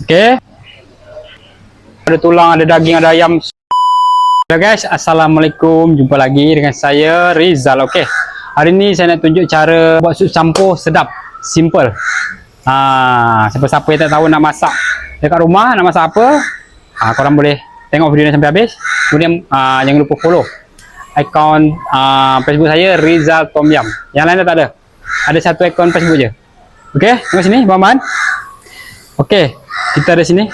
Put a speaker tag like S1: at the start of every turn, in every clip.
S1: Okey. Ada tulang, ada daging, ada ayam. Hello guys, assalamualaikum. Jumpa lagi dengan saya Rizal. Okey. Hari ni saya nak tunjuk cara buat sup campur sedap, simple. Siapa-siapa yang tak tahu nak masak dekat rumah, nak masak apa, korang boleh tengok video ni sampai habis. Kemudian jangan lupa follow akaun Facebook saya Rizal Tom Yum. Yang lain dah tak ada. Ada satu akaun Facebook je. Okey, tengok sini bahan-bahan. Okey, kita ada sini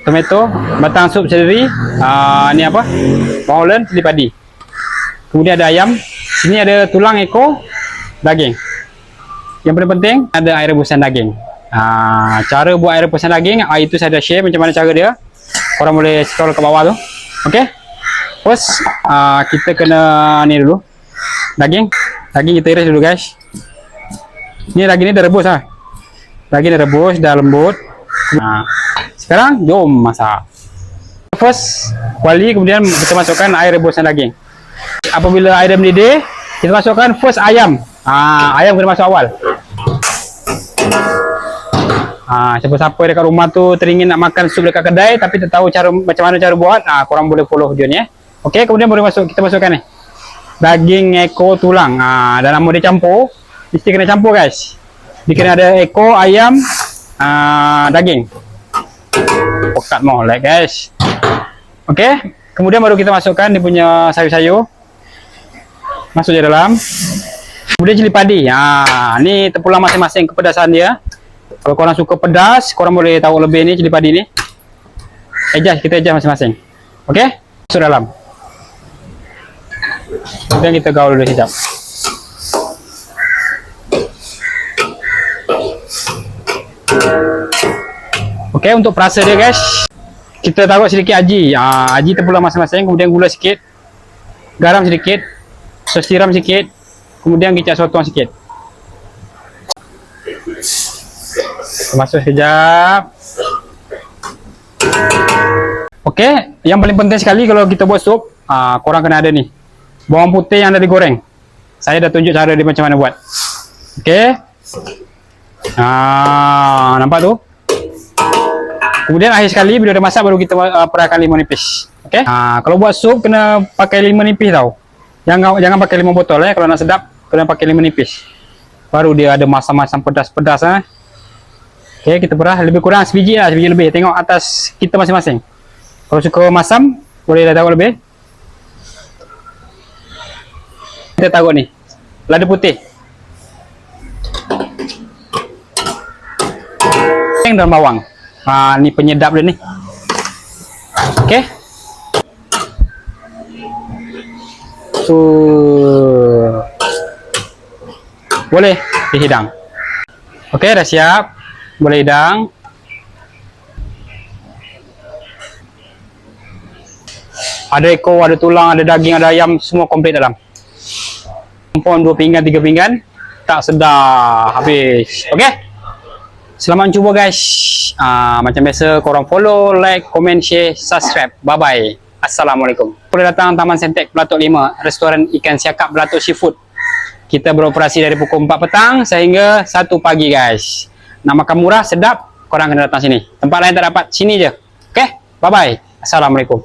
S1: tomato, batang sup seledri, ni apa? Bawang holland, cili padi. Kemudian ada ayam. Sini ada tulang ekor, daging. Yang paling penting ada air rebusan daging. Cara buat air rebusan daging, itu saya dah share macam mana cara dia. Korang boleh scroll ke bawah tu. Okey. First, kita kena ni dulu. Daging kita iris dulu guys. Ni daging ni dah rebus lah. Daging dah rebus, dah lembut. Sekarang jom masak. First, kuali, kemudian kita masukkan air rebusan daging. Apabila air dah mendidih, kita masukkan first ayam. Ayam kena masuk awal. Siapa-siapa dekat rumah tu teringin nak makan sup dekat kedai tapi tak tahu cara macam mana cara buat, korang boleh follow video ni. Okey, kemudian boleh kita masukkan ni. Daging, ekor, tulang. Dan nama dia campur, mesti kena campur guys. Dia kena ada ekor, ayam, daging. Pekat molek guys. Okey, kemudian baru kita masukkan dia punya sayur-sayur. Masuk je dalam. Kemudian cili padi. Ni terpulang masing-masing kepedasan dia. Kalau korang suka pedas, korang boleh taruh lebih ni cili padi ni. Kita adjust masing-masing. Okey, masuk dalam. Kemudian kita gaul dulu sekejap. Okey, untuk perasa dia guys, kita taruh sedikit aji. Aji terpulang masing-masing, kemudian gula sikit, garam sedikit, sos tiram sikit, kemudian kicap sotong sikit. Masuk sekejap. Okey, yang paling penting sekali kalau kita buat sup, korang kena ada ni bawang putih yang dah digoreng. Saya dah tunjuk cara dia macam mana buat. Okey. Nampak tu? Kemudian akhir sekali bila dah masak baru kita perahkan limau nipis. Okey? Kalau buat sup kena pakai limau nipis tau. Jangan pakai limau botol kalau nak sedap kena pakai limau nipis. Baru dia ada masam-masam pedas-pedas. Okey, kita perah lebih kurang sebiji lah, sebiji lebih. Tengok atas kita masing-masing. Kalau suka masam boleh dah taruh lebih. Kita taruh ni lada putih dan bawang. Ni penyedap dia ni. Okey. Boleh dihidang. Okey, dah siap. Boleh hidang. Ada ekor, ada tulang, ada daging, ada ayam, semua komplit dalam. Kompon 2 pinggan, 3 pinggan, tak sedap habis. Okey. Selamat mencuba guys. Macam biasa korang follow, like, komen, share, subscribe. Bye bye. Assalamualaikum. Boleh datang Taman Sentek Belatok 5, restoran ikan siakap Belatok Seafood. Kita beroperasi dari pukul 4 petang sehingga 1 pagi guys. Nak makan murah, sedap, korang kena datang sini. Tempat lain tak dapat, sini je. Okey. Bye bye. Assalamualaikum.